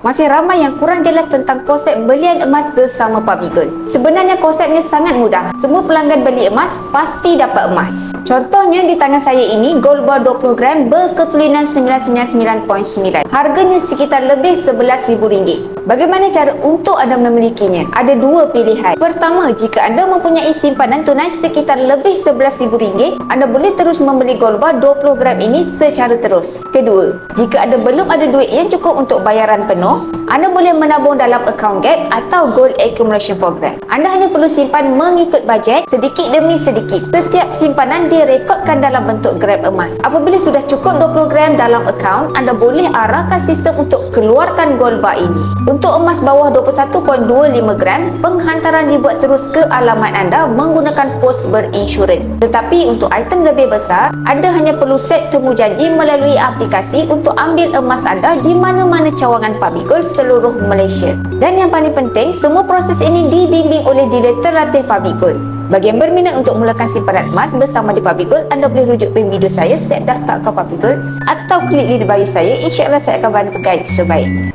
Masih ramai yang kurang jelas tentang konsep belian emas bersama Public Gold. Sebenarnya konsepnya sangat mudah. Semua pelanggan beli emas pasti dapat emas. Contohnya di tangan saya ini gold bar 20 gram berketulinan 999.9. Harganya sekitar lebih RM11,000. Bagaimana cara untuk anda memilikinya? Ada dua pilihan. Pertama, jika anda mempunyai simpanan tunai sekitar lebih RM11,000, anda boleh terus membeli gold bar 20 gram ini secara terus. Kedua, jika anda belum ada duit yang cukup untuk bayaran penuh, anda boleh menabung dalam account gap atau gold accumulation program. Anda hanya perlu simpan mengikut bajet sedikit demi sedikit. Setiap simpanan direkodkan dalam bentuk gram emas. Apabila sudah cukup 20 gram dalam account, anda boleh arahkan sistem untuk keluarkan gold bar ini. Untuk emas bawah 21.25 gram, penghantaran dibuat terus ke alamat anda menggunakan pos berinsurans. Tetapi untuk item lebih besar, anda hanya perlu set temu janji melalui aplikasi untuk ambil emas anda di mana-mana cawangan Public Gold seluruh Malaysia. Dan yang paling penting, semua proses ini dibimbing oleh dealer terlatih Public Gold. Bagi yang berminat untuk mulakan simpanan emas bersama di Public Gold, anda boleh rujuk video saya setiap daftar ke Public Gold atau klik link di bawah saya. InsyaAllah saya akan bantu guide sebaiknya.